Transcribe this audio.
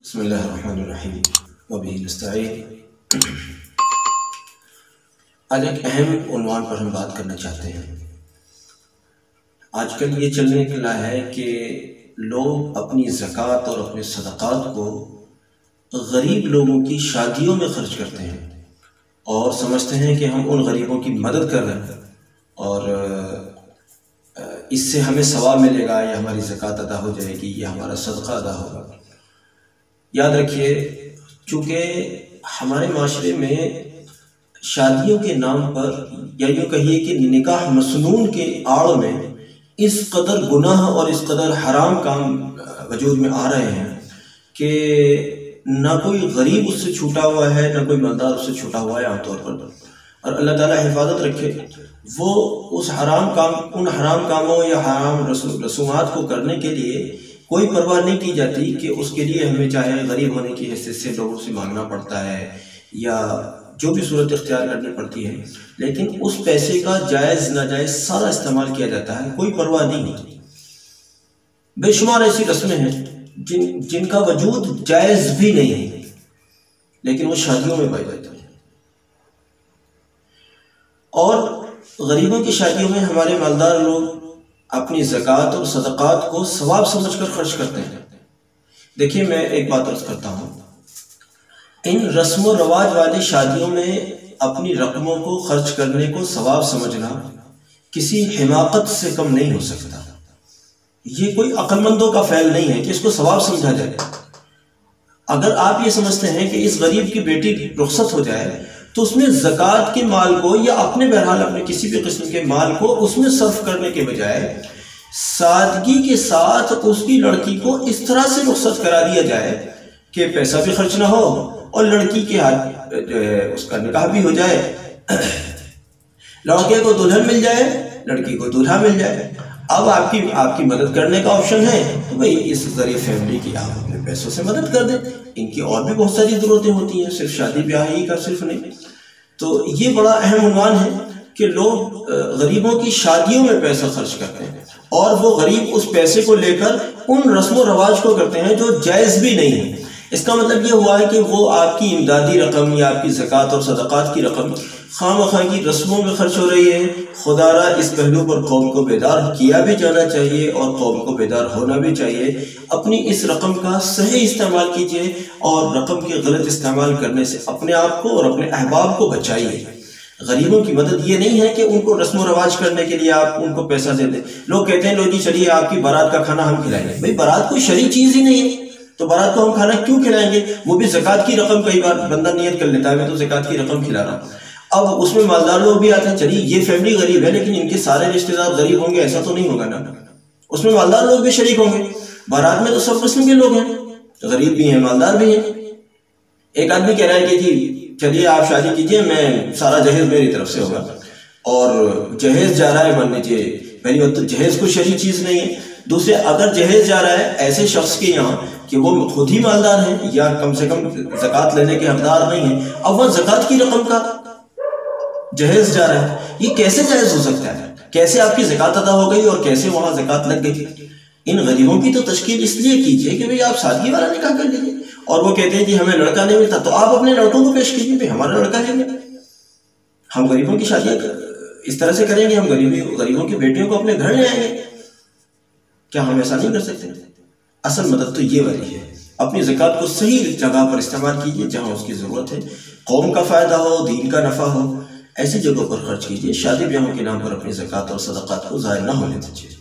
بسم اللہ الرحمن الرحیم وبہ نستعین۔ آج ایک اہم عنوان پر ہم بات کرنا چاہتے ہیں۔ آج کل یہ چلنے لگا ہے کہ لوگ اپنی زکوٰۃ اور اپنے صدقات کو غریب لوگوں کی شادیوں میں خرچ کرتے ہیں اور سمجھتے ہیں کہ ہم ان غریبوں کی مدد کر رہے ہیں اور اس سے ہمیں ثواب ملے گا، یا ہماری زکوٰۃ ادا ہو جائے گی، یا ہمارا صدقہ ادا ہوگا۔ یاد رکھیے، چونکہ ہمارے معاشرے میں شادیوں کے نام پر، یا یوں کہیے کہ نکاح مسنون کے آڑ میں اس قدر گناہ اور اس قدر حرام کام وجود میں آ رہے ہیں کہ نہ کوئی غریب اس سے چھوٹا ہوا ہے، نہ کوئی مالدار اس سے چھوٹا ہوا ہے عام طور پر۔ اور اللہ تعالیٰ حفاظت رکھے، وہ اس ان حرام کاموں یا حرام رسومات کو کرنے کے لیے کوئی پرواہ نہیں کی جاتی کہ اس کے لیے ہمیں چاہے غریب ہونے کی حیثیت سے لوگوں سے مانگنا پڑتا ہے یا جو بھی صورت اختیار کرنی پڑتی ہے، لیکن اس پیسے کا جائز ناجائز سارا استعمال کیا جاتا ہے، کوئی پرواہ نہیں ہوتی۔ بے شمار ایسی رسمیں ہیں جن کا وجود جائز بھی نہیں ہے، لیکن وہ شادیوں میں پائی جاتی ہیں۔ اور غریبوں کی شادیوں میں ہمارے مالدار لوگ اپنی زکوٰۃ اور صدقات کو ثواب سمجھ کر خرچ کرتے ہیں۔ دیکھیے، میں ایک بات عرض کرتا ہوں، ان رسم و رواج والی شادیوں میں اپنی رقموں کو خرچ کرنے کو ثواب سمجھنا کسی حماقت سے کم نہیں ہو سکتا۔ یہ کوئی عقل مندوں کا فعل نہیں ہے کہ اس کو ثواب سمجھا جائے۔ اگر آپ یہ سمجھتے ہیں کہ اس غریب کی بیٹی رخصت ہو جائے تو اس میں زکوٰۃ کے مال کو یا اپنے بہرحال اپنے کسی بھی قسم کے مال کو اس میں صرف کرنے کے بجائے سادگی کے ساتھ اس کی لڑکی کو اس طرح سے رخصت کرا دیا جائے کہ پیسہ بھی خرچ نہ ہو اور لڑکی کے ہاتھ اس کا نکاح بھی ہو جائے، لڑکے کو دلہن مل جائے، لڑکی کو دولہا مل جائے۔ اب آپ کی مدد کرنے کا آپشن ہے تو بھئی اس غریب فیملی کی آپ اپنے پیسوں سے مدد کر دیں، ان کی اور بھی بہت ساری ضرورتیں ہوتی ہیں، صرف شادی بیاہ ہی کا صرف نہیں۔ تو یہ بڑا اہم عنوان ہے کہ لوگ غریبوں کی شادیوں میں پیسہ خرچ کرتے ہیں اور وہ غریب اس پیسے کو لے کر ان رسم و رواج کو کرتے ہیں جو جائز بھی نہیں ہے۔ اس کا مطلب یہ ہوا ہے کہ وہ آپ کی امدادی رقم یا آپ کی زکوٰۃ اور صدقات کی رقم خواہ مخواہ کی رسموں میں خرچ ہو رہی ہے۔ خدا را اس پہلو پر قوم کو بیدار کیا بھی جانا چاہیے اور قوم کو بیدار ہونا بھی چاہیے۔ اپنی اس رقم کا صحیح استعمال کیجیے اور رقم کے غلط استعمال کرنے سے اپنے آپ کو اور اپنے احباب کو بچائیے۔ غریبوں کی مدد یہ نہیں ہے کہ ان کو رسم و رواج کرنے کے لیے آپ ان کو پیسہ دے دیں۔ لوگ کہتے ہیں لو جی چلیے آپ کی بارات کا کھانا ہم کھلائیں گے۔ بھئی بارات کوئی شرعی چیز ہی نہیں ہے تو بارات کو ہم کھانا کیوں کھلائیں گے؟ وہ بھی زکوٰۃ کی رقم، کئی بار بندہ نیت کر لیتا ہے میں تو زکوٰۃ کی رقم کھلا رہا ہوں۔ اب اس میں مالدار لوگ بھی آتے ہیں، چلیے یہ فیملی غریب ہے لیکن ان کے سارے رشتہ دار غریب ہوں گے ایسا تو نہیں ہوگا نا، اس میں مالدار لوگ بھی شریک ہوں گے۔ بارات میں تو سب قسم کے لوگ ہیں، غریب بھی ہیں مالدار بھی ہیں۔ ایک آدمی کہہ رہا ہے کہ جی چلیے آپ شادی کیجیے، میں سارا جہیز میری طرف سے ہوگا، اور جہیز جا رہا ہے، مان لیجیے پہلی بات تو جہیز کوئی شرعی چیز نہیں ہے، دوسرے اگر جہیز جا رہا ہے ایسے شخص کے یہاں کہ وہ خود ہی مالدار ہیں یا کم سے کم زکوٰۃ لینے کے حقدار نہیں ہیں، اب وہ زکوٰۃ کی رقم کا جہیز جا رہا ہے، یہ کیسے جائز ہو سکتا ہے؟ کیسے آپ کی زکوٰۃ ادا ہو گئی اور کیسے وہاں زکوٰۃ لگ گئی؟ ان غریبوں کی تو تشکیل اس لیے کیجیے کہ بھئی آپ سادگی والا نکاح کر لیجیے۔ اور وہ کہتے ہیں جی ہمیں لڑکا نہیں ملتا تو آپ اپنے لڑکوں کو پیش کیجیے، بھئی ہمارا لڑکا ہے نہیں، ہم غریبوں کی شادیاں اس طرح سے کریں گے، ہم غریبوں کی بیٹیوں کو اپنے گھر لے آئیں گے، کیا ہم ایسا نہیں کر سکتے؟ اصل مدد تو یہ والی ہے، اپنی زکوٰۃ کو صحیح جگہ پر استعمال کیجیے جہاں اس کی ضرورت ہے، قوم کا فائدہ ہو، دین کا نفع ہو، ایسی جگہوں پر خرچ کیجیے۔ شادی بیاہوں کے نام پر اپنی زکوٰۃ اور صدقات کو ضائع نہ ہونے دیجیے۔